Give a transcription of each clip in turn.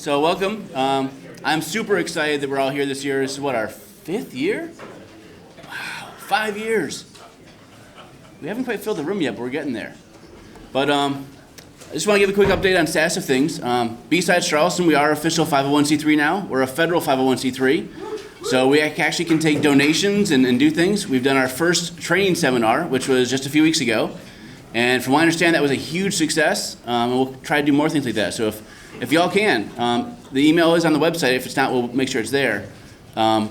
So welcome. I'm super excited that we're all here this year. This is what, our 5th year? Wow, 5 years. We haven't quite filled the room yet, but we're getting there. But I just want to give a quick update on status of things. BSides Charleston, we are official 501c3 now. We're a federal 501c3. So we actually can take donations and do things. We've done our first training seminar, which was just a few weeks ago. And from what I understand, that was a huge success. We'll try to do more things like that. So if y'all can, the email is on the website. If it's not, we'll make sure it's there.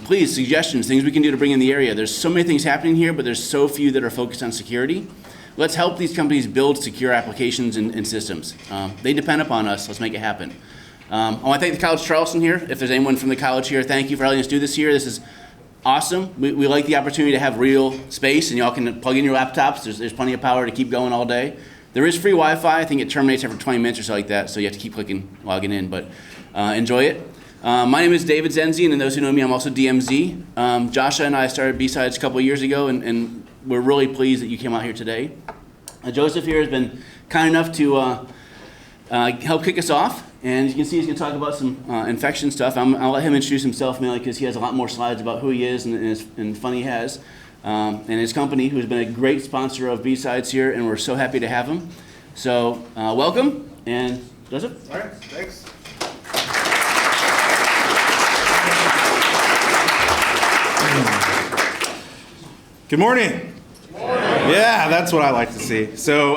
Please, suggestions, things we can do to bring in the area. There's so many things happening here, but there's so few that are focused on security. Let's help these companies build secure applications and systems. They depend upon us. Let's make it happen. I want to thank the College of Charleston here. If there's anyone from the college here, thank you for letting us do this year. This is awesome. We like the opportunity to have real space, and y'all can plug in your laptops. There's plenty of power to keep going all day. There is free Wi-Fi. I think it terminates after 20 minutes or so like that, so you have to keep logging in, but enjoy it. My name is David Zenzi, and those who know me, I'm also DMZ. Joshua and I started BSides a couple of years ago, and we're really pleased that you came out here today. Joseph here has been kind enough to help kick us off, and you can see he's going to talk about some infection stuff. I'll let him introduce himself mainly because he has a lot more slides about who he is and fun he has. And his company, who's been a great sponsor of BSides here, and we're so happy to have him. So welcome, and Joseph. All right, thanks. Good morning. Yeah, that's what I like to see. So,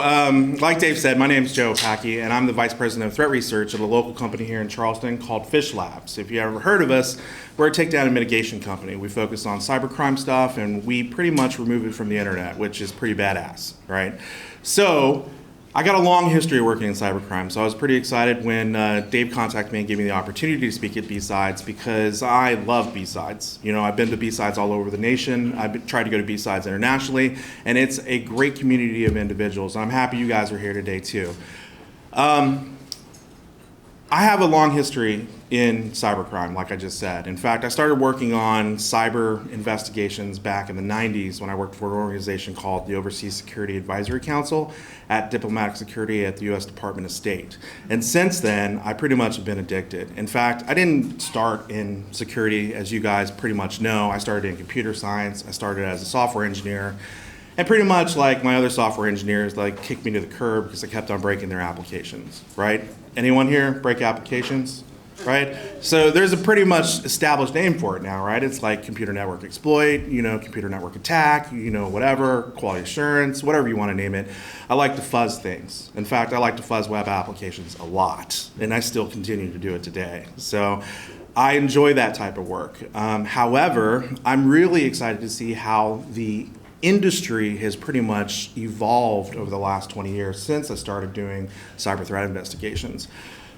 like Dave said, my name is Joe Opacki, and I'm the Vice President of Threat Research at a local company here in Charleston called Fish Labs. If you ever heard of us, we're a takedown and mitigation company. We focus on cybercrime stuff, and we pretty much remove it from the internet, which is pretty badass, right? So, I got a long history of working in cybercrime, so I was pretty excited when Dave contacted me and gave me the opportunity to speak at BSides because I love BSides. You know, I've been to BSides all over the nation. I've tried to go to BSides internationally, and it's a great community of individuals. And I'm happy you guys are here today too. I have a long history in cybercrime, like I just said. In fact, I started working on cyber investigations back in the 90s when I worked for an organization called the Overseas Security Advisory Council at Diplomatic Security at the U.S. Department of State. And since then, I pretty much have been addicted. In fact, I didn't start in security, as you guys pretty much know. I started in computer science. I started as a software engineer. And pretty much like my other software engineers, like kicked me to the curb because I kept on breaking their applications, right? Anyone here break applications, right? So there's a pretty much established name for it now, right? It's like computer network exploit, computer network attack, whatever, quality assurance, whatever you want to name it. I like to fuzz things. In fact, I like to fuzz web applications a lot, and I still continue to do it today. So I enjoy that type of work. However, I'm really excited to see how the industry has pretty much evolved over the last 20 years since I started doing cyber threat investigations.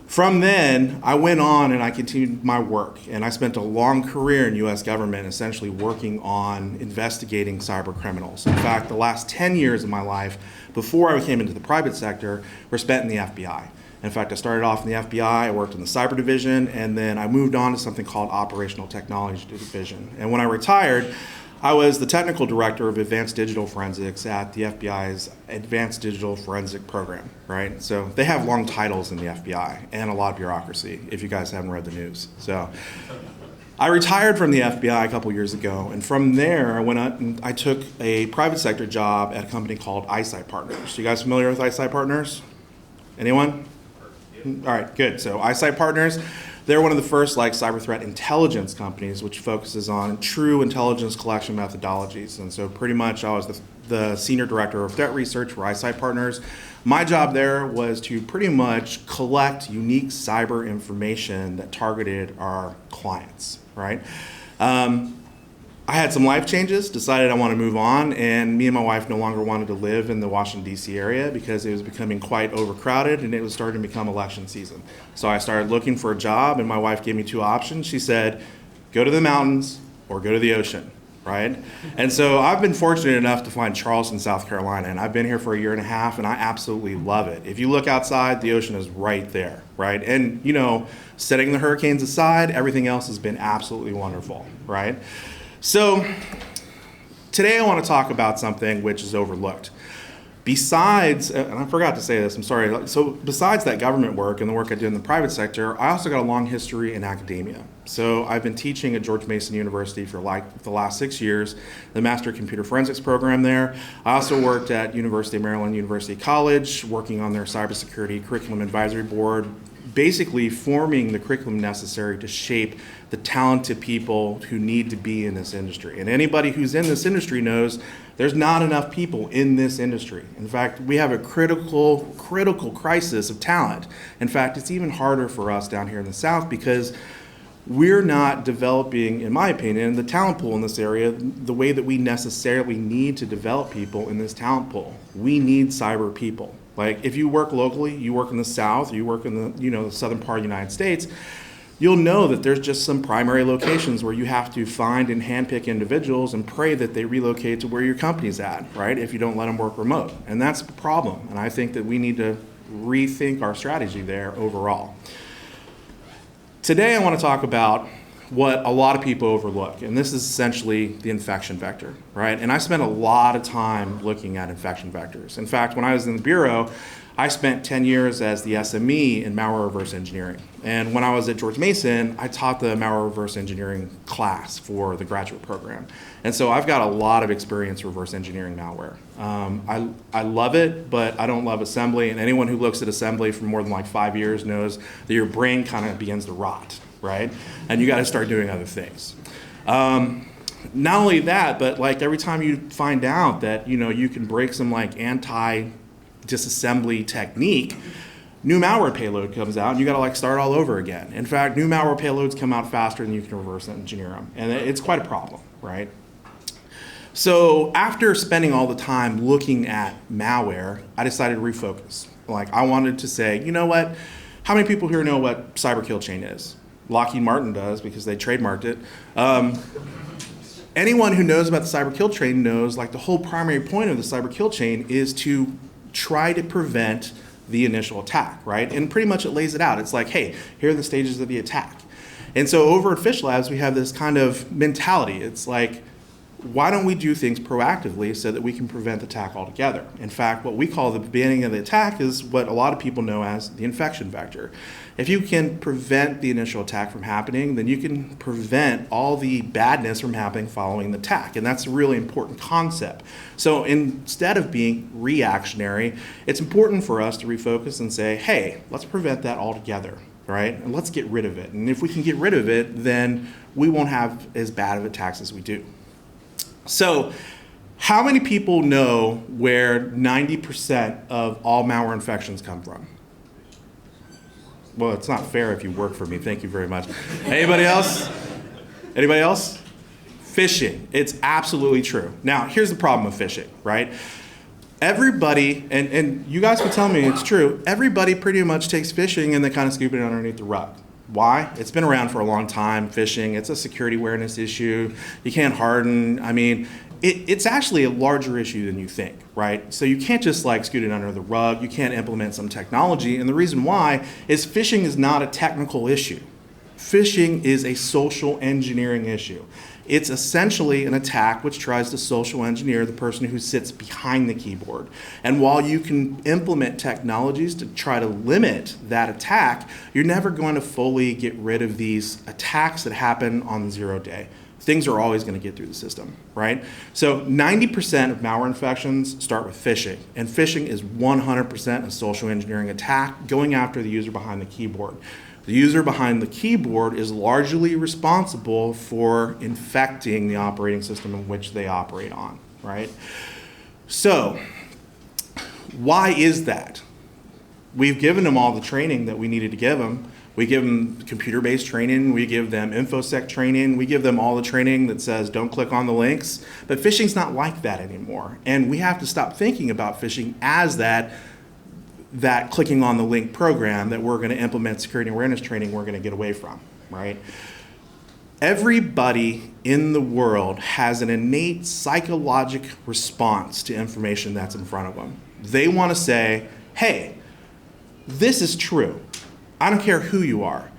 From then, I went on and I continued my work, and I spent a long career in U.S. government essentially working on investigating cyber criminals. In fact, the last 10 years of my life before I came into the private sector were spent in the FBI. In fact, I started off in the FBI, I worked in the cyber division, and then I moved on to something called operational technology division. And when I retired, I was the technical director of advanced digital forensics at the FBI's Advanced Digital Forensic Program, right? So they have long titles in the FBI and a lot of bureaucracy, if you guys haven't read the news. So I retired from the FBI a couple years ago, and from there I went out and I took a private sector job at a company called Eyesight Partners. You guys familiar with Eyesight Partners? Anyone? All right, good. So Eyesight Partners, they're one of the first cyber threat intelligence companies which focuses on true intelligence collection methodologies. And so pretty much I was the senior director of threat research for Eyesight Partners. My job there was to pretty much collect unique cyber information that targeted our clients, right? I had some life changes, decided I want to move on, and me and my wife no longer wanted to live in the Washington, D.C. area because it was becoming quite overcrowded and it was starting to become election season. So I started looking for a job, and my wife gave me two options. She said, go to the mountains or go to the ocean, right? And so I've been fortunate enough to find Charleston, South Carolina, and I've been here for a year and a half, and I absolutely love it. If you look outside, the ocean is right there, right? And, setting the hurricanes aside, everything else has been absolutely wonderful, right? So today I want to talk about something which is overlooked. Besides, and I forgot to say this, I'm sorry. So besides that government work and the work I do in the private sector, I also got a long history in academia. So I've been teaching at George Mason University for like the last 6 years, the Master of Computer Forensics program there. I also worked at University of Maryland University College, working on their cybersecurity curriculum advisory board, basically forming the curriculum necessary to shape the talented people who need to be in this industry. And anybody who's in this industry knows there's not enough people in this industry. In fact, we have a critical crisis of talent. In fact, it's even harder for us down here in the South because we're not developing, in my opinion, the talent pool in this area the way that we necessarily need to develop people in this talent pool. We need cyber people. Like if you work locally, you work in the South, you work in the southern part of the United States, you'll know that there's just some primary locations where you have to find and handpick individuals and pray that they relocate to where your company's at, right? If you don't let them work remote. And that's a problem. And I think that we need to rethink our strategy there overall. Today I want to talk about what a lot of people overlook, and this is essentially the infection vector, right? And I spent a lot of time looking at infection vectors. In fact, when I was in the Bureau, I spent 10 years as the SME in malware reverse engineering. And when I was at George Mason, I taught the malware reverse engineering class for the graduate program. And so I've got a lot of experience reverse engineering malware. I love it, but I don't love assembly. And anyone who looks at assembly for more than like 5 years knows that your brain kind of begins to rot, right? And you got to start doing other things. Not only that, but like every time you find out that you can break some like anti-disassembly technique, new malware payload comes out and you got to like start all over again. In fact, new malware payloads come out faster than you can reverse engineer them, and it's quite a problem, right? So after spending all the time looking at malware, I decided to refocus. Like I wanted to say, you know what? How many people here know what cyber kill chain is? Lockheed Martin does because they trademarked it. Anyone who knows about the cyber kill chain knows like the whole primary point of the cyber kill chain is to try to prevent the initial attack, right? And pretty much it lays it out. It's like, hey, here are the stages of the attack. And so over at Fish Labs, we have this kind of mentality. It's like, why don't we do things proactively so that we can prevent the attack altogether? In fact, what we call the beginning of the attack is what a lot of people know as the infection vector. If you can prevent the initial attack from happening, then you can prevent all the badness from happening following the attack. And that's a really important concept. So instead of being reactionary, it's important for us to refocus and say, hey, let's prevent that altogether, right? And let's get rid of it. And if we can get rid of it, then we won't have as bad of attacks as we do. So how many people know where 90% of all malware infections come from? Well, it's not fair if you work for me. Thank you very much. Anybody else? Anybody else? Phishing. It's absolutely true. Now, here's the problem with phishing, right? Everybody, and you guys can tell me it's true, everybody pretty much takes phishing and they kind of scoop it underneath the rug. Why? It's been around for a long time, phishing. It's a security awareness issue. You can't harden. I mean, it's actually a larger issue than you think, right? So you can't just like scoot it under the rug. You can't implement some technology. And the reason why is phishing is not a technical issue. Phishing is a social engineering issue. It's essentially an attack which tries to social engineer the person who sits behind the keyboard. And while you can implement technologies to try to limit that attack, you're never going to fully get rid of these attacks that happen on the 0 day. Things are always going to get through the system, right? So 90% of malware infections start with phishing, and phishing is 100% a social engineering attack going after the user behind the keyboard. The user behind the keyboard is largely responsible for infecting the operating system in which they operate on, right? So why is that? We've given them all the training that we needed to give them. We give them computer-based training, we give them InfoSec training, we give them all the training that says don't click on the links, but phishing's not like that anymore. And we have to stop thinking about phishing as that clicking on the link program that we're going to implement security awareness training we're going to get away from, right? Everybody in the world has an innate psychologic response to information that's in front of them. They want to say, hey, this is true. I don't care who you are.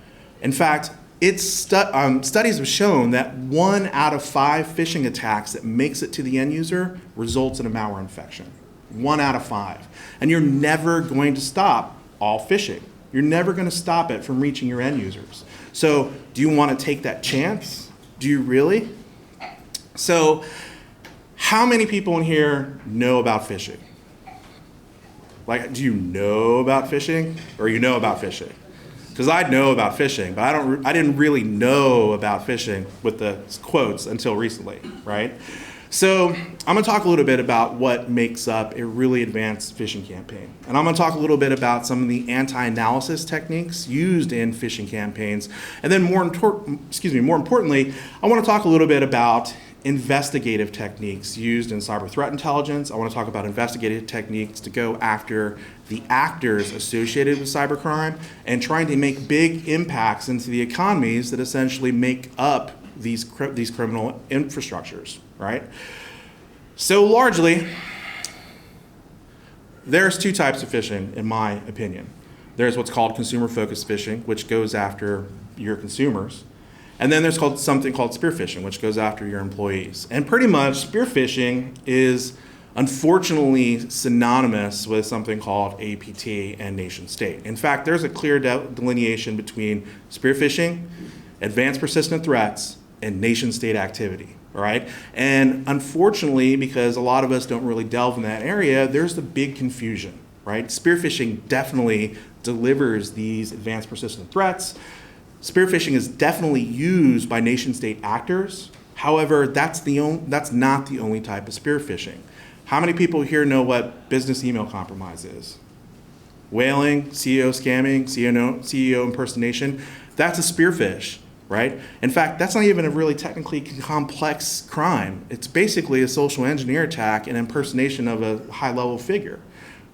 In fact, studies have shown that 1 out of 5 phishing attacks that makes it to the end user results in a malware infection. 1 out of 5. And you're never going to stop all phishing. You're never going to stop it from reaching your end users. So do you want to take that chance? Do you really? So how many people in here know about phishing? Like, do you know about phishing, or you know about phishing? Because I know about phishing, but I didn't really know about phishing with the quotes until recently, right? So I'm going to talk a little bit about what makes up a really advanced phishing campaign. And I'm going to talk a little bit about some of the anti-analysis techniques used in phishing campaigns. And then more importantly, I want to talk a little bit about investigative techniques used in cyber threat intelligence. I want to talk about investigative techniques to go after the actors associated with cybercrime and trying to make big impacts into the economies that essentially make up these criminal infrastructures, right? So largely, there's 2 types of phishing, in my opinion. There's what's called consumer-focused phishing, which goes after your consumers. And then there's something called spear phishing, which goes after your employees. And pretty much spear phishing is unfortunately synonymous with something called APT and nation state. In fact, there's a clear delineation between spear phishing, advanced persistent threats, and nation state activity, all right? And unfortunately, because a lot of us don't really delve in that area, there's the big confusion, right? Spear phishing definitely delivers these advanced persistent threats. Spear phishing is definitely used by nation state actors. However, that's not the only type of spear phishing. How many people here know what business email compromise is? Whaling, CEO scamming, CEO impersonation, that's a spear phish, right? In fact, that's not even a really technically complex crime. It's basically a social engineer attack and impersonation of a high-level figure.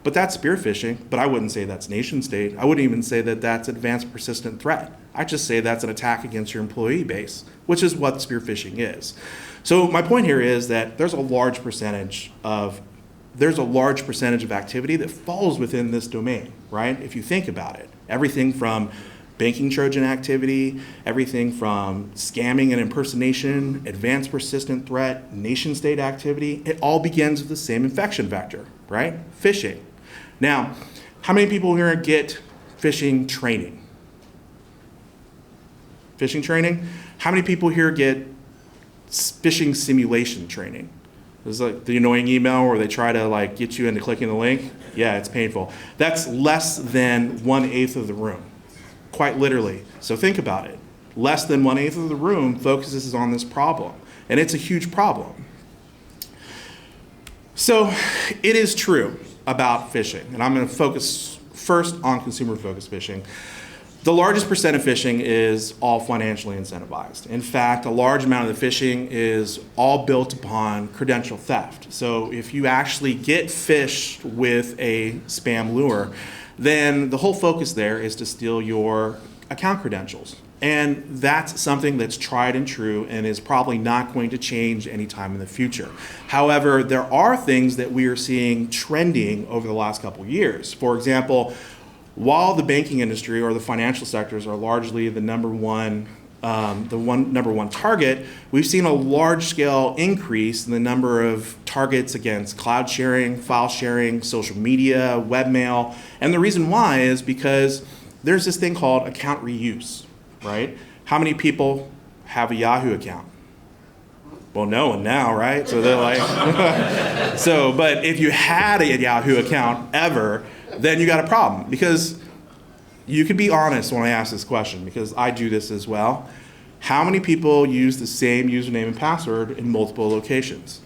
But that's spear phishing, but I wouldn't say that's nation state. I wouldn't even say that that's advanced persistent threat. I just say that's an attack against your employee base, which is what spear phishing is. So my point here is that there's a large percentage of activity that falls within this domain, right? If you think about it, everything from banking Trojan activity, everything from scamming and impersonation, advanced persistent threat, nation state activity, it all begins with the same infection vector, right? Phishing. Now, how many people here get phishing training? Phishing training? How many people here get phishing simulation training? This is like the annoying email where they try to get you into clicking the link. Yeah, it's painful. That's less than 1/8 of the room, quite literally. So think about it. Less than 1/8 of the room focuses on this problem, and it's a huge problem. So it is true about phishing, and I'm going to focus first on consumer-focused phishing. The largest percent of phishing is all financially incentivized. In fact, a large amount of the phishing is all built upon credential theft. So if you actually get phished with a spam lure, then the whole focus there is to steal your account credentials. And that's something that's tried and true and is probably not going to change anytime in the future. However, there are things that we are seeing trending over the last couple of years. For example, while the banking industry or the financial sectors are largely the number one target, we've seen a large-scale increase in the number of targets against cloud sharing, file sharing, social media, webmail. And the reason why is because there's this thing called account reuse, right? How many people have a Yahoo account? Well, no one now, right? So they're like, but if you had a Yahoo account ever, then you got a problem, because you can be honest when I ask this question, because I do this as well. How many people use the same username and password in multiple locations?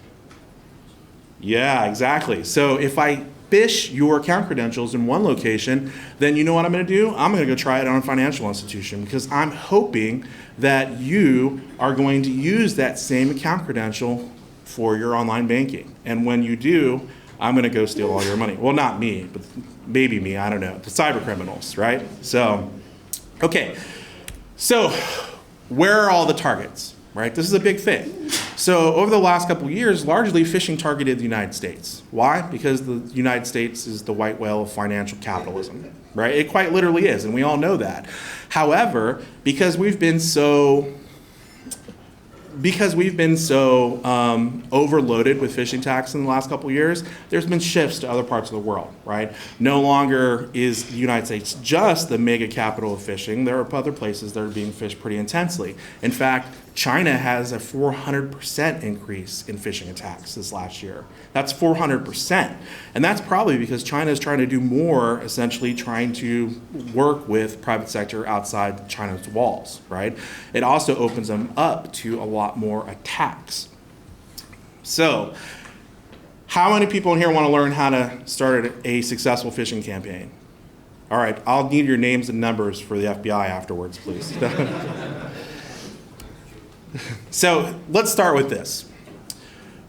Yeah, exactly. So if I phish your account credentials in one location, then you know what I'm going to do? I'm going to go try it on a financial institution, because I'm hoping that you are going to use that same account credential for your online banking. And when you do, I'm going to go steal all your money. Well, not me, but maybe me, I don't know. The cyber criminals, right? So, okay. So, where are all the targets, right? This is a big thing. So, over the last couple of years, largely phishing targeted the United States. Why? Because the United States is the white whale of financial capitalism, right? It quite literally is, and we all know that. However, because we've been so because we've been so overloaded with phishing attacks in the last couple of years, there's been shifts to other parts of the world, right? No longer is the United States just the mega capital of phishing. There are other places that are being phished pretty intensely. In fact, China has a 400% increase in phishing attacks this last year. That's 400%. And that's probably because China is trying to do more, essentially trying to work with private sector outside China's walls, right? It also opens them up to a lot more attacks. So, how many people in here want to learn how to start a successful phishing campaign? All right, I'll need your names and numbers for the FBI afterwards, please. So let's start with this.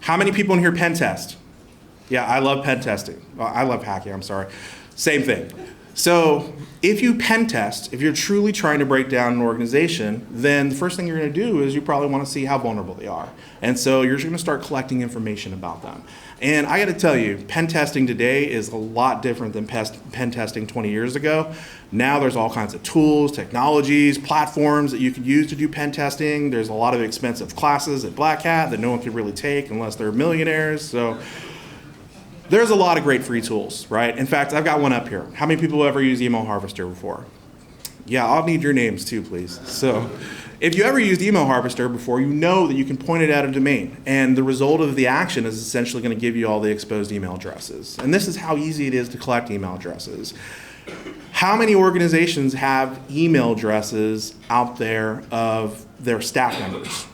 How many people in here pen test? Yeah, I love pen testing. Well, I love hacking, I'm sorry. Same thing. So if you pen test, if you're truly trying to break down an organization, then the first thing you're going to do is you probably want to see how vulnerable they are. And so you're just going to start collecting information about them. And I got to tell you, pen testing today is a lot different than pen testing 20 years ago. Now there's all kinds of tools, technologies, platforms that you can use to do pen testing. There's a lot of expensive classes at Black Hat that no one can really take unless they're millionaires. So there's a lot of great free tools, right? In fact, I've got one up here. How many people ever used Email Harvester before? Yeah, I'll need your names too, please. So if you ever used Email Harvester before, you know that you can point it at a domain, and the result of the action is essentially going to give you all the exposed email addresses. And this is how easy it is to collect email addresses. How many organizations have email addresses out there of their staff members?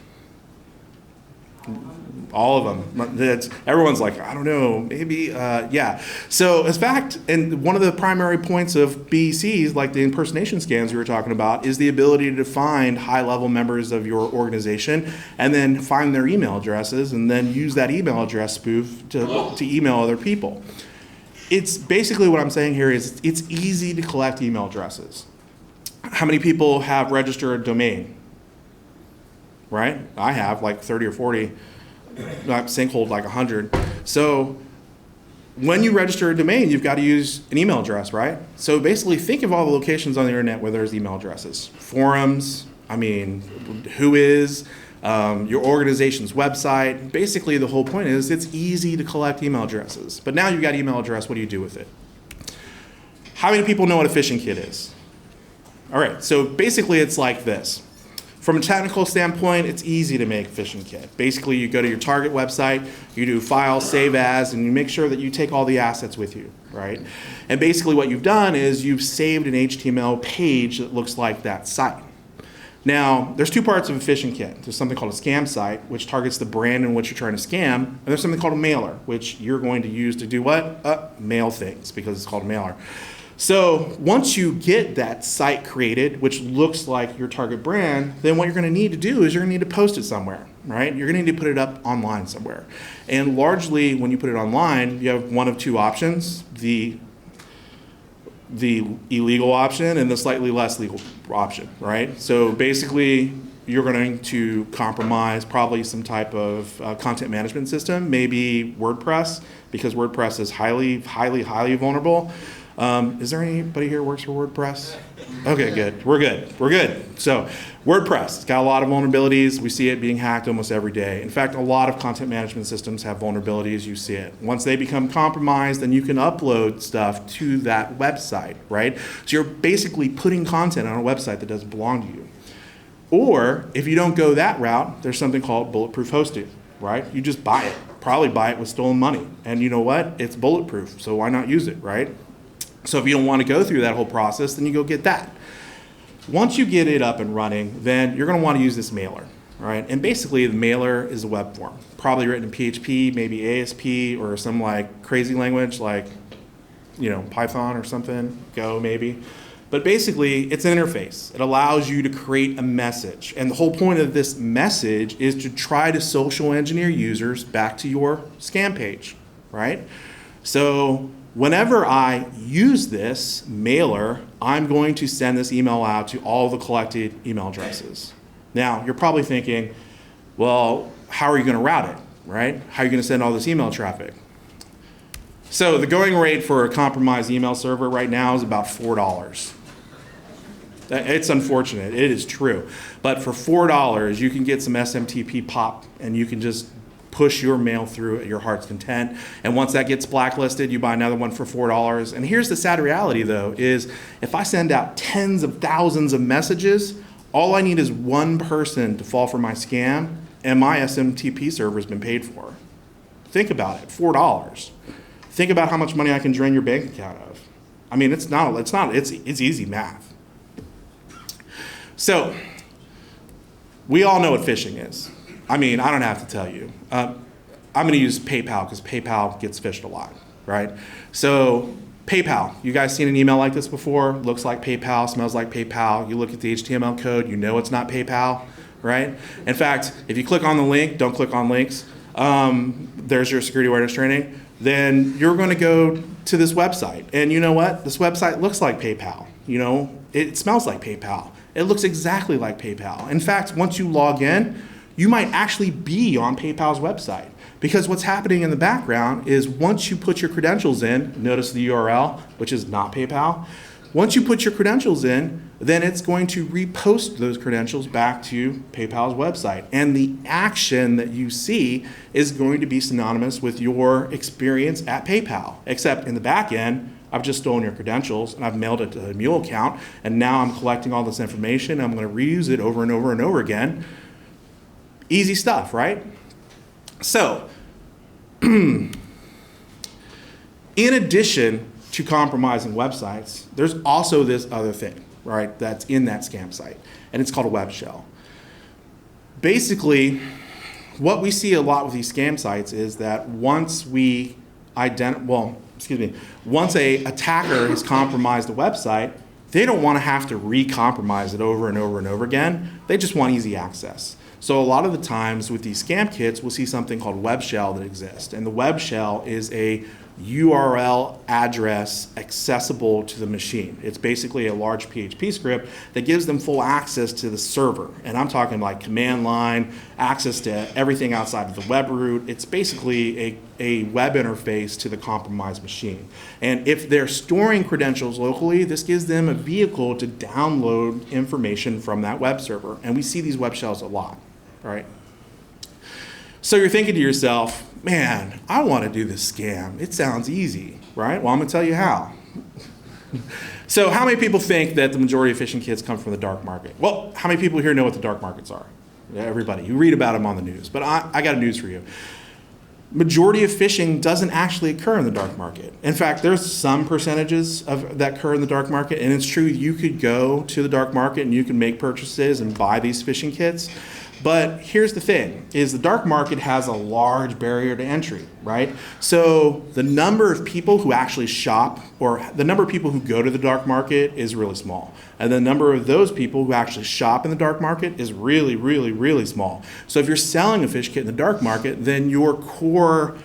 All of them. Everyone's like, I don't know, maybe, yeah. So in fact, and one of the primary points of BECs, like the impersonation scans you were talking about, is the ability to find high-level members of your organization and then find their email addresses and then use that email address spoof to email other people. It's basically what I'm saying here is it's easy to collect email addresses. How many people have registered a domain? Right? I have like 30 or 40. Sinkhole like 100. So when you register a domain, you've got to use an email address, right? So basically think of all the locations on the internet where there's email addresses. Forums, I mean, who is, your organization's website. Basically the whole point is it's easy to collect email addresses. But now you've got email address, what do you do with it? How many people know what a phishing kit is? All right, so basically it's like this. From a technical standpoint, it's easy to make a phishing kit. Basically, you go to your target website, you do file, save as, and you make sure that you take all the assets with you, right? And basically what you've done is you've saved an HTML page that looks like that site. Now, there's two parts of a phishing kit. There's something called a scam site, which targets the brand in which you're trying to scam, and there's something called a mailer, which you're going to use to do what? Mail things, because it's called a mailer. So once you get that site created, which looks like your target brand, then what you're going to need to do is you're going to need to post it somewhere, right? You're going to need to put it up online somewhere. And largely, when you put it online, you have one of two options, the illegal option and the slightly less legal option, right? So basically, you're going to compromise probably some type of content management system, maybe WordPress, because WordPress is highly, highly, highly vulnerable. Is there anybody here who works for WordPress? Okay, good. We're good. So WordPress, it's got a lot of vulnerabilities. We see it being hacked almost every day. In fact, a lot of content management systems have vulnerabilities. You see it. Once they become compromised, then you can upload stuff to that website, right? So you're basically putting content on a website that doesn't belong to you. Or if you don't go that route, there's something called bulletproof hosting, right? You just buy it. Probably buy it with stolen money. And you know what? It's bulletproof, so why not use it, right? So if you don't want to go through that whole process, then you go get that. Once you get it up and running, then you're going to want to use this mailer, right? And basically, the mailer is a web form, probably written in PHP, maybe ASP, or some like crazy language like, Python or something, Go maybe. But basically, it's an interface. It allows you to create a message. And the whole point of this message is to try to social engineer users back to your scam page, right? So whenever I use this mailer, I'm going to send this email out to all the collected email addresses. Now, you're probably thinking, well, how are you going to route it, right? How are you going to send all this email traffic? So the going rate for a compromised email server right now is about $4. It's unfortunate. It is true. But for $4, you can get some SMTP pop, and you can just push your mail through at your heart's content. And once that gets blacklisted, you buy another one for $4. And here's the sad reality, though, is if I send out tens of thousands of messages, all I need is one person to fall for my scam, and my SMTP server has been paid for. Think about it, $4. Think about how much money I can drain your bank account of. I mean, it's easy math. So, we all know what phishing is. I mean, I don't have to tell you. I'm going to use PayPal because PayPal gets phished a lot, right? So, PayPal, you guys seen an email like this before? Looks like PayPal, smells like PayPal. You look at the HTML code, you know it's not PayPal, right? In fact, if you click on the link, don't click on links. There's your security awareness training. Then you're going to go to this website. And you know what? This website looks like PayPal. You know, it smells like PayPal. It looks exactly like PayPal. In fact, once you log in, you might actually be on PayPal's website. Because what's happening in the background is once you put your credentials in, notice the URL, which is not PayPal. Once you put your credentials in, then it's going to repost those credentials back to PayPal's website. And the action that you see is going to be synonymous with your experience at PayPal. Except in the back end, I've just stolen your credentials and I've mailed it to a mule account. And now I'm collecting all this information. I'm going to reuse it over and over and over again. Easy stuff, right? So, in addition to compromising websites, there's also this other thing, right, that's in that scam site, and it's called a web shell. Basically, what we see a lot with these scam sites is that once once a attacker has compromised a website, they don't want to have to re-compromise it over and over and over again. They just want easy access. So a lot of the times with these scam kits, we'll see something called web shell that exists. And the web shell is a URL address accessible to the machine. It's basically a large PHP script that gives them full access to the server. And I'm talking like command line, access to everything outside of the web root. It's basically a web interface to the compromised machine. And if they're storing credentials locally, this gives them a vehicle to download information from that web server. And we see these web shells a lot, right? So you're thinking to yourself, man, I want to do this scam. It sounds easy, right? Well, I'm going to tell you how. So how many people think that the majority of phishing kits come from the dark market? Well, how many people here know what the dark markets are? Everybody. You read about them on the news. But I got news for you. Majority of phishing doesn't actually occur in the dark market. In fact, there's some percentages that occur in the dark market, and it's true you could go to the dark market and you can make purchases and buy these phishing kits. But here's the thing, is the dark market has a large barrier to entry, right? So the number of people who actually shop, or the number of people who go to the dark market is really small. And the number of those people who actually shop in the dark market is really, really, really small. So if you're selling a fish kit in the dark market, then your core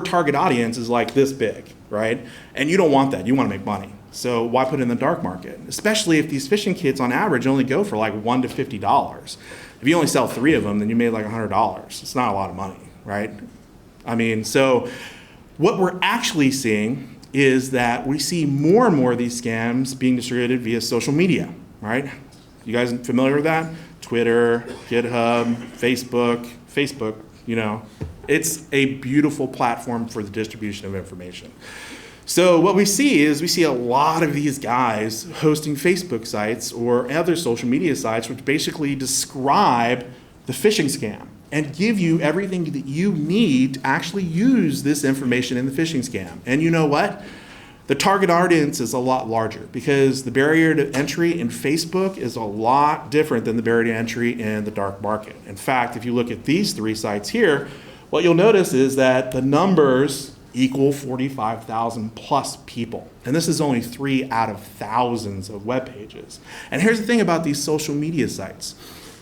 target audience is like this big, right? And you don't want that, you want to make money. So why put it in the dark market? Especially if these phishing kits on average only go for like $1 to $50. If you only sell 3 of them, then you made like $100. It's not a lot of money, right? I mean, so what we're actually seeing is that we see more and more of these scams being distributed via social media, right? You guys familiar with that? Twitter, GitHub, Facebook, you know. It's a beautiful platform for the distribution of information. So what we see a lot of these guys hosting Facebook sites or other social media sites which basically describe the phishing scam and give you everything that you need to actually use this information in the phishing scam. And you know what? The target audience is a lot larger because the barrier to entry in Facebook is a lot different than the barrier to entry in the dark market. In fact, if you look at these 3 sites here, what you'll notice is that the numbers equal 45,000 plus people. And this is only 3 out of thousands of web pages. And here's the thing about these social media sites.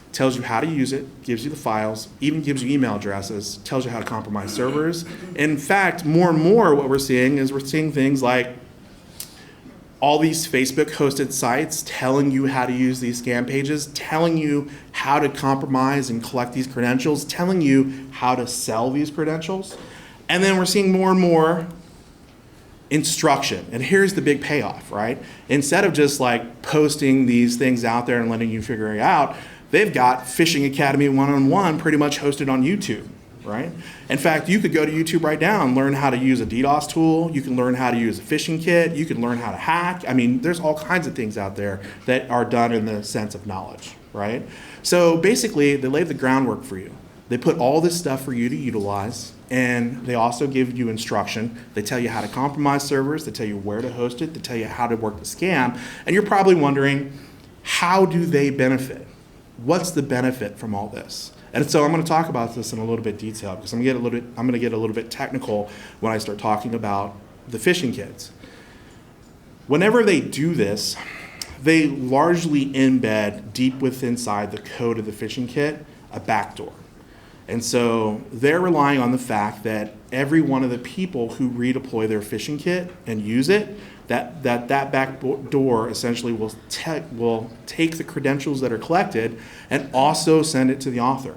It tells you how to use it, gives you the files, even gives you email addresses, tells you how to compromise servers. In fact, more and more what we're seeing things like all these Facebook hosted sites telling you how to use these scam pages, telling you how to compromise and collect these credentials, telling you how to sell these credentials. And then we're seeing more and more instruction. And here's the big payoff, right? Instead of just like posting these things out there and letting you figure it out, they've got Phishing Academy 1-on-1 pretty much hosted on YouTube, right? In fact, you could go to YouTube right now and learn how to use a DDoS tool. You can learn how to use a phishing kit. You can learn how to hack. I mean, there's all kinds of things out there that are done in the sense of knowledge, right? So basically, they lay the groundwork for you. They put all this stuff for you to utilize, and they also give you instruction. They tell you how to compromise servers. They tell you where to host it. They tell you how to work the scam. And you're probably wondering, how do they benefit? What's the benefit from all this? And so I'm going to talk about this in a little bit detail because I'm going to get a little bit technical when I start talking about the phishing kits. Whenever they do this, they largely embed deep within inside the code of the phishing kit a backdoor. And so they're relying on the fact that every one of the people who redeploy their phishing kit and use it, that back door essentially will take the credentials that are collected and also send it to the author.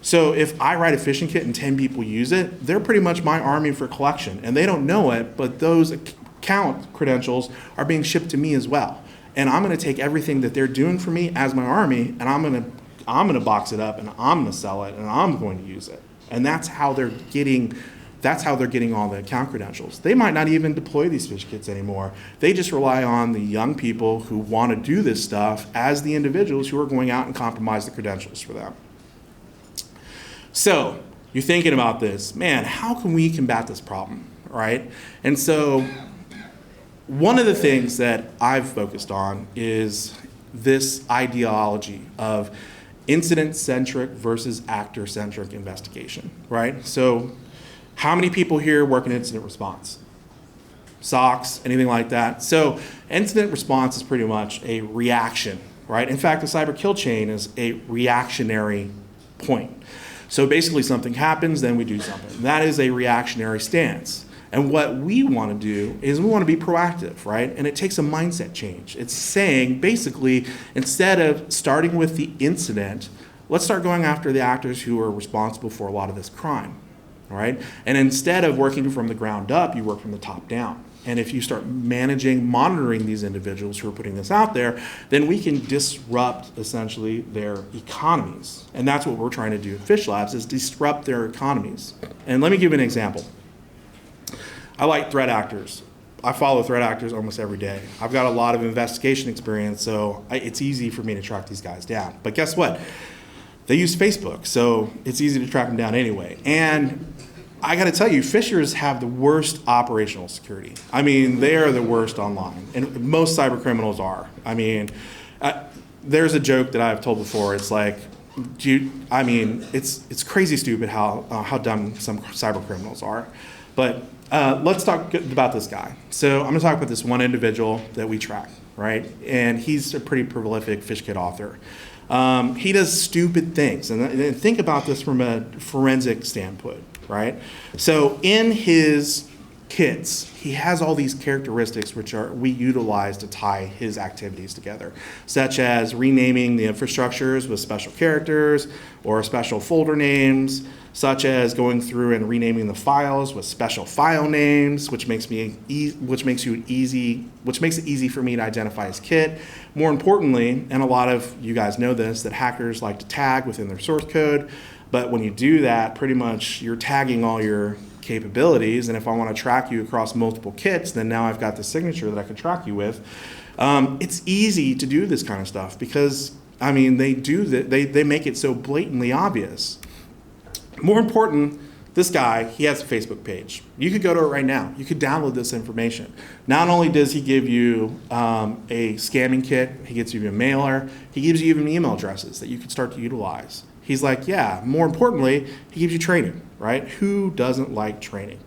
So if I write a phishing kit and 10 people use it, they're pretty much my army for collection. And they don't know it, but those account credentials are being shipped to me as well. And I'm going to take everything that they're doing for me as my army, and I'm going to box it up, and I'm going to sell it, and I'm going to use it. And that's how they're getting all the account credentials. They might not even deploy these phish kits anymore. They just rely on the young people who want to do this stuff as the individuals who are going out and compromise the credentials for them. So you're thinking about this, man, how can we combat this problem, right? And so one of the things that I've focused on is this ideology of incident-centric versus actor-centric investigation, right? So how many people here work in incident response? SOCs, anything like that? So incident response is pretty much a reaction, right? In fact, the cyber kill chain is a reactionary point. So basically something happens, then we do something. That is a reactionary stance. And what we want to do is we want to be proactive, right? And it takes a mindset change. It's saying, basically, instead of starting with the incident, let's start going after the actors who are responsible for a lot of this crime, all right? And instead of working from the ground up, you work from the top down. And if you start monitoring these individuals who are putting this out there, then we can disrupt, essentially, their economies. And that's what we're trying to do at Phish Labs, is disrupt their economies. And let me give you an example. I like threat actors. I follow threat actors almost every day. I've got a lot of investigation experience, so it's easy for me to track these guys down. But guess what? They use Facebook, so it's easy to track them down anyway. And I got to tell you, phishers have the worst operational security. I mean, they are the worst online, and most cyber criminals are. I mean, there's a joke that I've told before. It's like, it's crazy stupid how dumb some cyber criminals are. But let's talk about this guy. So I'm going to talk about this one individual that we track, right? And he's a pretty prolific phish kit author. He does stupid things, and think about this from a forensic standpoint, right? So in his kits, he has all these characteristics which we utilize to tie his activities together, such as renaming the infrastructures with special characters or special folder names, such as going through and renaming the files with special file names, which makes it easy for me to identify his kit. More importantly, and a lot of you guys know this, that hackers like to tag within their source code, but when you do that, pretty much you're tagging all your capabilities, and if I want to track you across multiple kits, then now I've got the signature that I can track you with. It's easy to do this kind of stuff because, I mean, they make it so blatantly obvious. More important, this guy, he has a Facebook page. You could go to it right now. You could download this information. Not only does he give you a scamming kit, he gives you a mailer, he gives you even email addresses that you can start to utilize. He's like, yeah, more importantly, he gives you training, right? Who doesn't like training?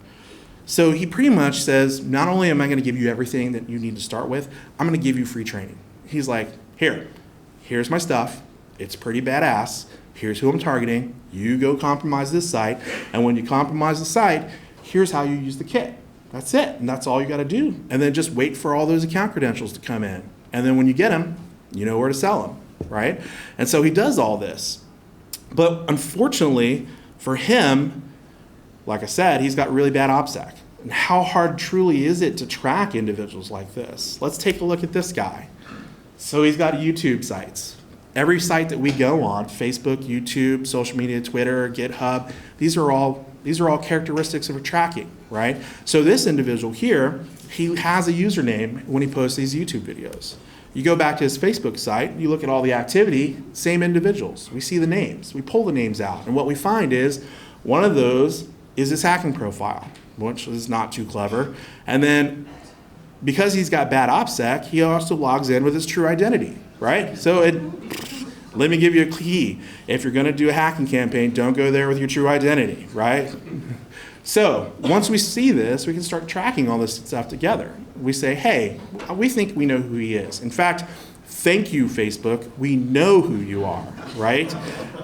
So he pretty much says, not only am I going to give you everything that you need to start with, I'm going to give you free training. He's like, here's my stuff. It's pretty badass. Here's who I'm targeting. You go compromise this site. And when you compromise the site, here's how you use the kit. That's it. And that's all you got to do. And then just wait for all those account credentials to come in. And then when you get them, you know where to sell them, right? And so he does all this. But unfortunately for him, like I said, he's got really bad OPSEC. And how hard truly is it to track individuals like this? Let's take a look at this guy. So he's got YouTube sites. Every site that we go on, Facebook, YouTube, social media, Twitter, GitHub, these are all characteristics of tracking, right? So this individual here, he has a username when he posts these YouTube videos. You go back to his Facebook site, you look at all the activity, same individuals. We see the names, we pull the names out, and what we find is one of those is his hacking profile, which is not too clever. And then because he's got bad OPSEC, he also logs in with his true identity, right? So let me give you a key. If you're gonna do a hacking campaign, don't go there with your true identity, right? So once we see this, we can start tracking all this stuff together. We say, hey, we think we know who he is. In fact, thank you, Facebook. We know who you are, right?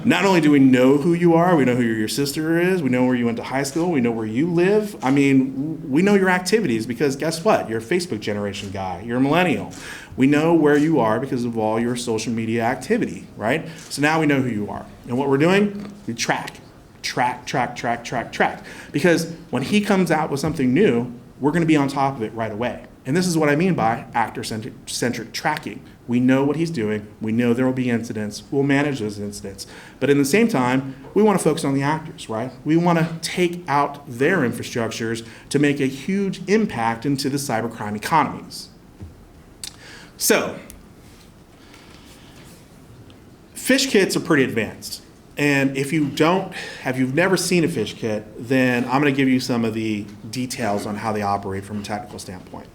Not only do we know who you are, we know who your sister is, we know where you went to high school, we know where you live. I mean, we know your activities because guess what? You're a Facebook generation guy, you're a millennial. We know where you are because of all your social media activity, right? So now we know who you are. And what we're doing, we track. Because when he comes out with something new, we're gonna be on top of it right away. And this is what I mean by actor-centric tracking. We know what he's doing, we know there will be incidents, we'll manage those incidents. But in the same time, we wanna focus on the actors, right? We wanna take out their infrastructures to make a huge impact into the cybercrime economies. So, phish kits are pretty advanced. And if you've never seen a phish kit, then I'm going to give you some of the details on how they operate from a technical standpoint.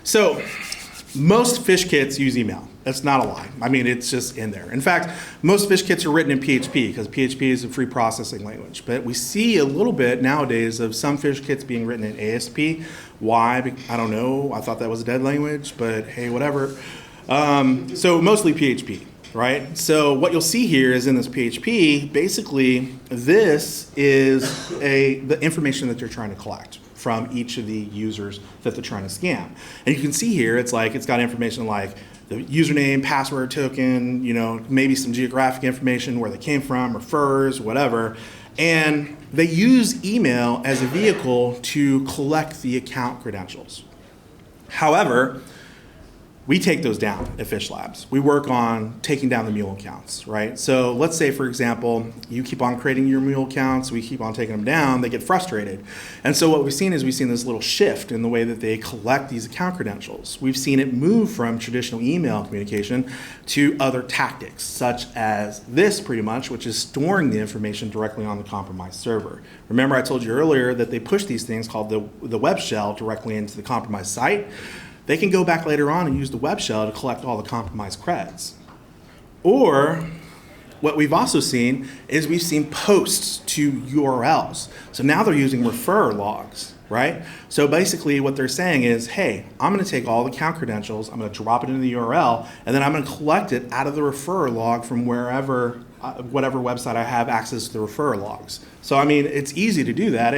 So most phish kits use email. That's not a lie. I mean, it's just in there. In fact, most phish kits are written in PHP because PHP is a free processing language. But we see a little bit nowadays of some phish kits being written in ASP. Why? I don't know. I thought that was a dead language, but hey, whatever. So mostly PHP, right? So what you'll see here is in this PHP, basically this is the information that they're trying to collect from each of the users that they're trying to scam. And you can see here, it's got information like the username, password token, maybe some geographic information, where they came from, refers, whatever. And they use email as a vehicle to collect the account credentials. However, we take those down at Phish Labs. We work on taking down the mule accounts, right? So let's say, for example, you keep on creating your mule accounts, we keep on taking them down, they get frustrated. And so what we've seen this little shift in the way that they collect these account credentials. We've seen it move from traditional email communication to other tactics, such as this pretty much, which is storing the information directly on the compromised server. Remember I told you earlier that they push these things called the web shell directly into the compromised site. They can go back later on and use the web shell to collect all the compromised creds. Or what we've also seen is we've seen posts to URLs. So now they're using refer logs, right? So basically what they're saying is, hey, I'm gonna take all the account credentials, I'm gonna drop it into the URL, and then I'm gonna collect it out of the refer log from wherever, whatever website I have access to the refer logs. So I mean, it's easy to do that.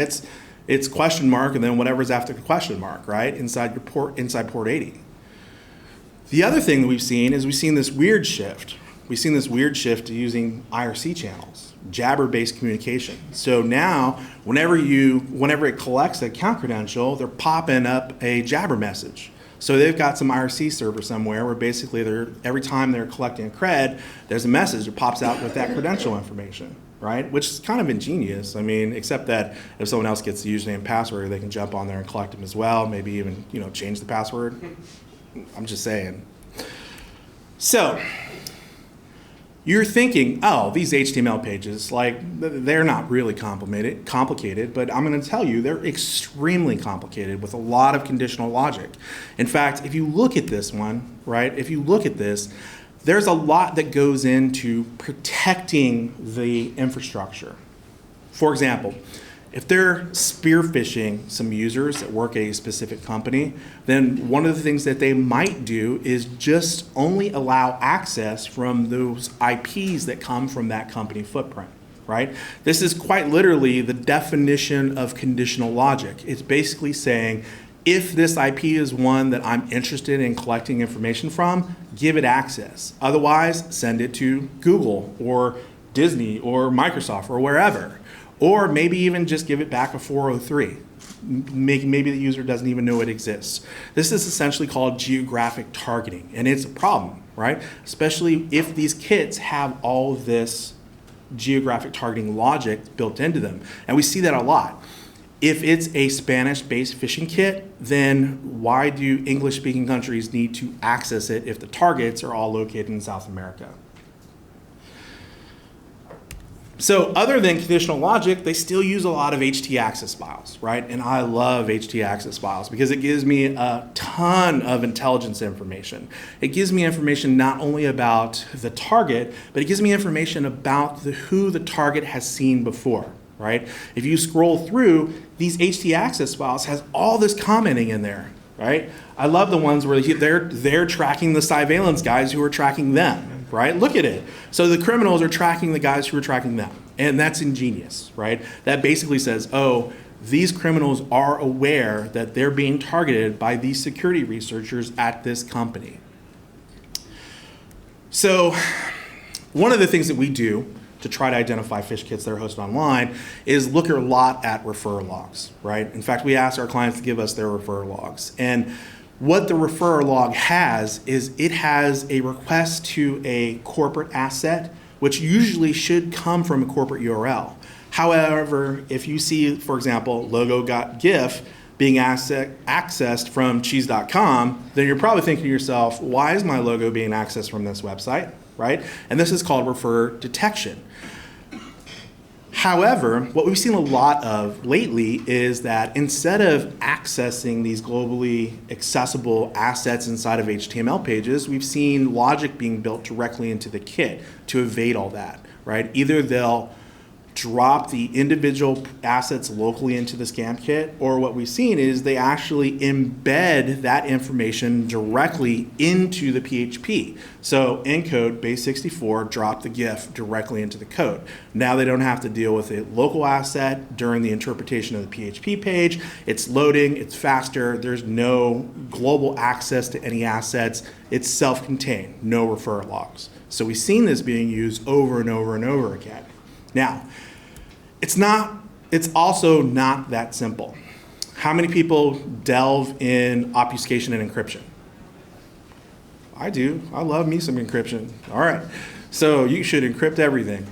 It's question mark and then whatever's after the question mark, right? Inside port 80. The other thing that we've seen is we've seen this weird shift. We've seen this weird shift to using IRC channels, Jabber-based communication. So now, whenever it collects the account credential, they're popping up a Jabber message. So they've got some IRC server somewhere where basically every time they're collecting a cred, there's a message that pops out with that credential information. Right? Which is kind of ingenious. I mean, except that if someone else gets the username and password, they can jump on there and collect them as well. Maybe even, change the password. I'm just saying. So, you're thinking, oh, these HTML pages, they're not really complicated, but I'm going to tell you they're extremely complicated with a lot of conditional logic. In fact, if you look at this one, right? If you look at this, there's a lot that goes into protecting the infrastructure. For example, if they're spear phishing some users that work at a specific company, then one of the things that they might do is just only allow access from those IPs that come from that company footprint, right? This is quite literally the definition of conditional logic. It's basically saying, if this IP is one that I'm interested in collecting information from, give it access. Otherwise, send it to Google or Disney or Microsoft or wherever. Or maybe even just give it back a 403. Maybe the user doesn't even know it exists. This is essentially called geographic targeting, and it's a problem, right? Especially if these kits have all of this geographic targeting logic built into them. And we see that a lot. If it's a Spanish-based phishing kit, then why do English-speaking countries need to access it if the targets are all located in South America? So other than conditional logic, they still use a lot of htaccess files, right? And I love htaccess files because it gives me a ton of intelligence information. It gives me information not only about the target, but it gives me information about who the target has seen before, right? If you scroll through, these htaccess files has all this commenting in there, right? I love the ones where they're tracking the surveillance guys who are tracking them. Right? Look at it. So the criminals are tracking the guys who are tracking them. And that's ingenious, right? That basically says, oh, these criminals are aware that they're being targeted by these security researchers at this company. So one of the things that we do to try to identify phish kits that are hosted online is look a lot at referrer logs, right? In fact, we ask our clients to give us their referrer logs. And what the referrer log has is it has a request to a corporate asset, which usually should come from a corporate URL. However, if you see, for example, logo.gif being accessed from cheese.com, then you're probably thinking to yourself, why is my logo being accessed from this website, right? And this is called referrer detection. However, what we've seen a lot of lately is that instead of accessing these globally accessible assets inside of HTML pages, we've seen logic being built directly into the kit to evade all that, right? Either they'll drop the individual assets locally into the scam kit, or what we've seen is they actually embed that information directly into the PHP. So in code, base64 dropped the GIF directly into the code. Now they don't have to deal with a local asset during the interpretation of the PHP page. It's loading, it's faster, there's no global access to any assets. It's self-contained, no referrer logs. So we've seen this being used over and over and over again. Now, it's also not that simple. How many people delve in obfuscation and encryption? I do. I love me some encryption. All right. So you should encrypt everything.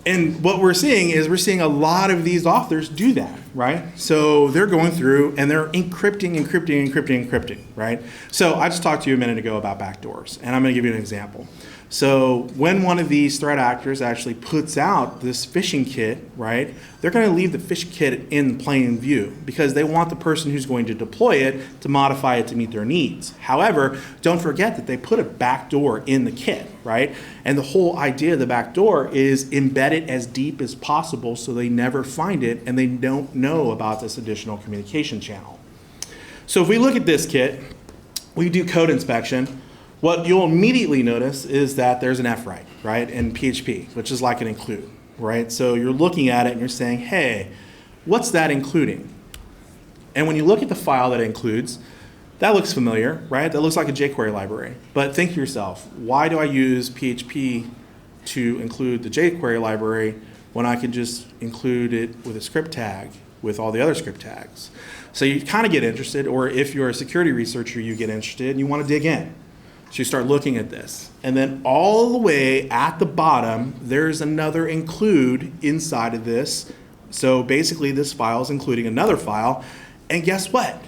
And what we're seeing is we're seeing a lot of these authors do that, right? So they're going through and they're encrypting, right? So I just talked to you a minute ago about backdoors, and I'm going to give you an example. So when one of these threat actors actually puts out this phishing kit, right, they're going to leave the phishing kit in plain view because they want the person who's going to deploy it to modify it to meet their needs. However, don't forget that they put a backdoor in the kit, right? And the whole idea of the backdoor is embed it as deep as possible so they never find it and they don't know about this additional communication channel. So if we look at this kit, we do code inspection. What you'll immediately notice is that there's an F-write, right, in PHP, which is like an include, right? So you're looking at it and you're saying, hey, what's that including? And when you look at the file that it includes, that looks familiar, right? That looks like a jQuery library. But think to yourself, why do I use PHP to include the jQuery library when I can just include it with a script tag with all the other script tags? So you kind of get interested, or if you're a security researcher, you get interested and you want to dig in. So you start looking at this. And then all the way at the bottom, there's another include inside of this. So basically this file is including another file. And guess what?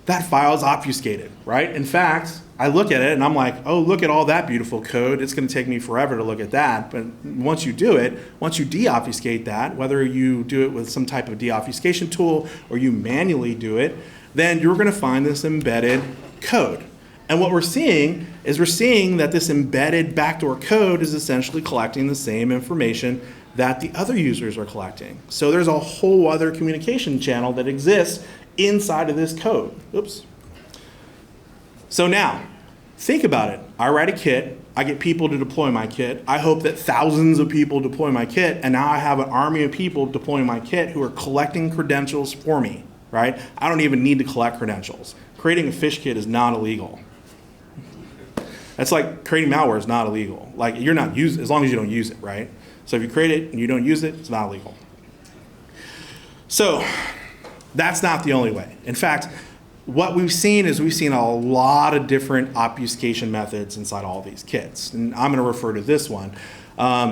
That file is obfuscated, right? In fact, I look at it and I'm like, oh, look at all that beautiful code. It's going to take me forever to look at that. But once you do it, once you deobfuscate that, whether you do it with some type of deobfuscation tool or you manually do it, then you're going to find this embedded code. And what we're seeing is that this embedded backdoor code is essentially collecting the same information that the other users are collecting. So there's a whole other communication channel that exists inside of this code. Oops. So now, think about it. I write a kit. I get people to deploy my kit. I hope that thousands of people deploy my kit, and now I have an army of people deploying my kit who are collecting credentials for me, right? I don't even need to collect credentials. Creating a phish kit is not illegal. That's like creating malware is not illegal. Like you're not using, as long as you don't use it, right? So if you create it and you don't use it, it's not illegal. So that's not the only way. In fact, what we've seen is we've seen a lot of different obfuscation methods inside all these kits. And I'm going to refer to this one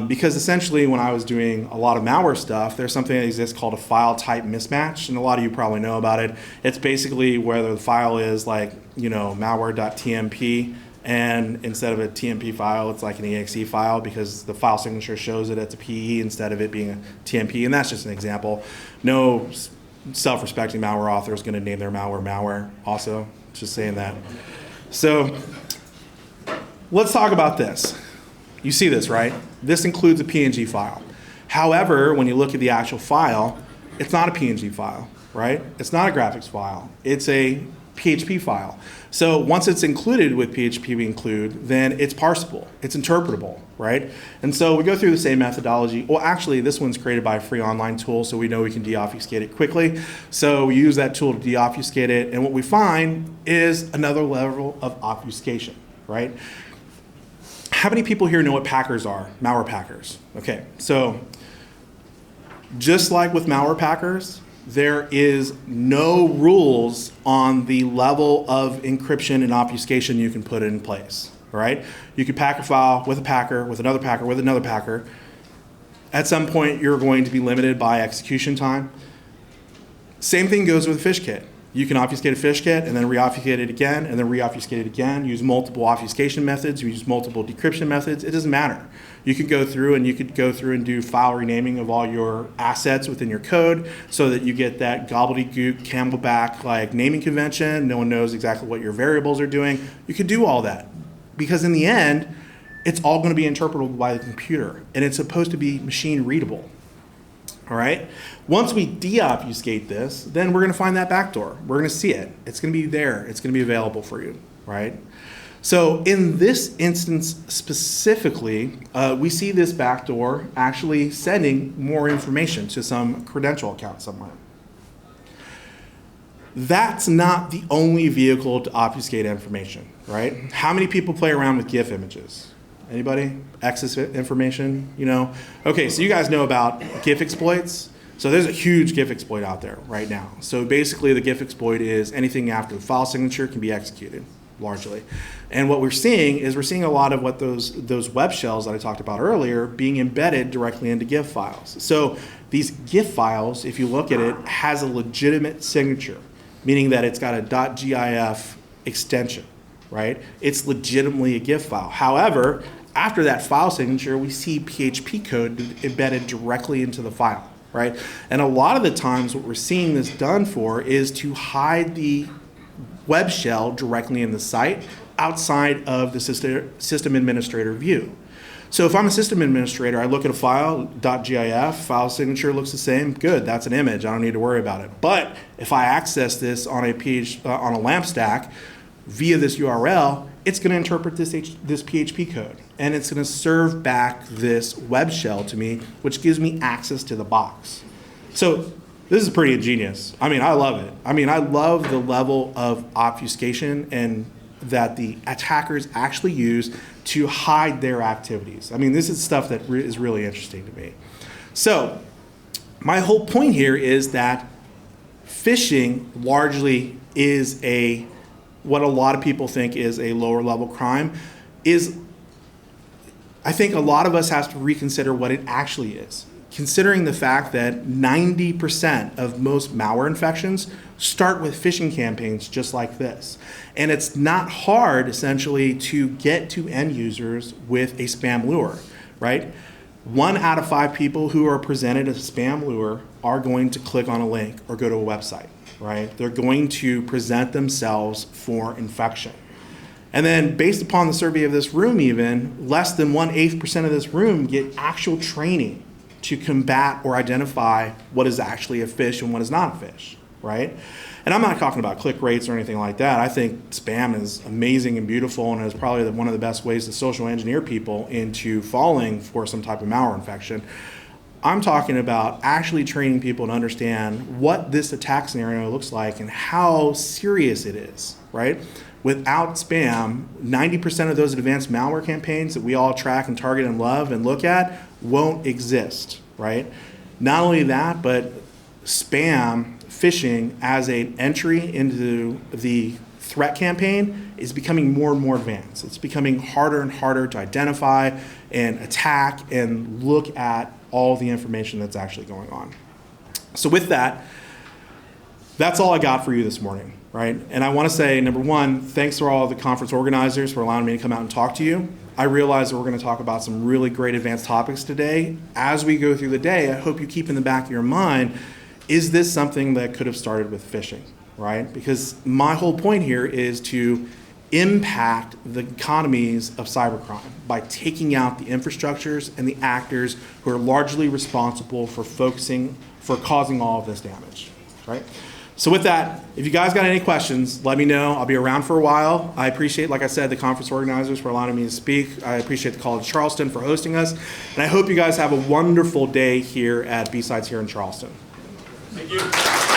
because essentially when I was doing a lot of malware stuff, there's something that exists called a file type mismatch. And a lot of you probably know about it. It's basically whether the file is like, malware.tmp, and instead of a TMP file, it's like an exe file because the file signature shows it as a PE instead of it being a TMP. And that's just an example. No self-respecting malware author is going to name their malware also. Just saying that. So let's talk about this. You see this, right? This includes a PNG file. However, when you look at the actual file, it's not a PNG file, right? It's not a graphics file. It's a PHP file. So once it's included with PHP include, then it's parsable, it's interpretable, right? And so we go through the same methodology. Well, actually, this one's created by a free online tool, so we know we can deobfuscate it quickly. So we use that tool to deobfuscate it, and what we find is another level of obfuscation, right? How many people here know what packers are? Malware packers. Okay, so just like with malware packers, there is no rules on the level of encryption and obfuscation you can put in place, right? You could pack a file with a packer, with another packer, with another packer. At some point, you're going to be limited by execution time. Same thing goes with a phish kit. You can obfuscate a phish kit and then re-obfuscate it again and then re-obfuscate it again, use multiple obfuscation methods, use multiple decryption methods. It doesn't matter. You could go through and do file renaming of all your assets within your code so that you get that gobbledygook, camelback like naming convention. No one knows exactly what your variables are doing. You could do all that because in the end, it's all going to be interpretable by the computer and it's supposed to be machine readable. All right. Once we deobfuscate this, then we're going to find that backdoor. We're going to see it. It's going to be there. It's going to be available for you, right? So in this instance specifically, we see this backdoor actually sending more information to some credential account somewhere. That's not the only vehicle to obfuscate information, right? How many people play around with GIF images? Anybody? Access information, Okay, so you guys know about GIF exploits. So there's a huge GIF exploit out there right now. So basically the GIF exploit is anything after the file signature can be executed, largely. And what we're seeing is a lot of what those web shells that I talked about earlier being embedded directly into GIF files. So these GIF files, if you look at it, has a legitimate signature, meaning that it's got a .gif extension, right? It's legitimately a GIF file. However, after that file signature, we see PHP code embedded directly into the file, right? And a lot of the times what we're seeing this done for is to hide the web shell directly in the site outside of the system administrator view. So if I'm a system administrator, I look at a file, .gif, file signature looks the same, good, that's an image, I don't need to worry about it. But if I access this on a LAMP stack via this URL, it's going to interpret this PHP code, and it's going to serve back this web shell to me, which gives me access to the box. So this is pretty ingenious. I mean, I love it. I mean, I love the level of obfuscation and that the attackers actually use to hide their activities. I mean, this is stuff that is really interesting to me. So my whole point here is that phishing largely is what a lot of people think is a lower level crime. I think a lot of us have to reconsider what it actually is, considering the fact that 90% of most malware infections start with phishing campaigns just like this. And it's not hard, essentially, to get to end users with a spam lure, right? 1 out of 5 people who are presented a spam lure are going to click on a link or go to a website, right? They're going to present themselves for infection. And then based upon the survey of this room even, less than 1/8% of this room get actual training to combat or identify what is actually a phish and what is not a phish, right? And I'm not talking about click rates or anything like that. I think spam is amazing and beautiful and is probably one of the best ways to social engineer people into falling for some type of malware infection. I'm talking about actually training people to understand what this attack scenario looks like and how serious it is, right? Without spam, 90% of those advanced malware campaigns that we all track and target and love and look at won't exist, right? Not only that, but spam, phishing as an entry into the threat campaign is becoming more and more advanced. It's becoming harder and harder to identify and attack and look at all the information that's actually going on. So with that, that's all I got for you this morning, right? And I want to say, number one, thanks to all the conference organizers for allowing me to come out and talk to you. I realize that we're going to talk about some really great advanced topics today. As we go through the day, I hope you keep in the back of your mind, is this something that could have started with phishing, right? Because my whole point here is to impact the economies of cybercrime by taking out the infrastructures and the actors who are largely responsible for causing all of this damage, right? So with that, if you guys got any questions, let me know. I'll be around for a while. I appreciate, like I said, the conference organizers for allowing me to speak. I appreciate the College of Charleston for hosting us. And I hope you guys have a wonderful day here at BSides here in Charleston. Thank you.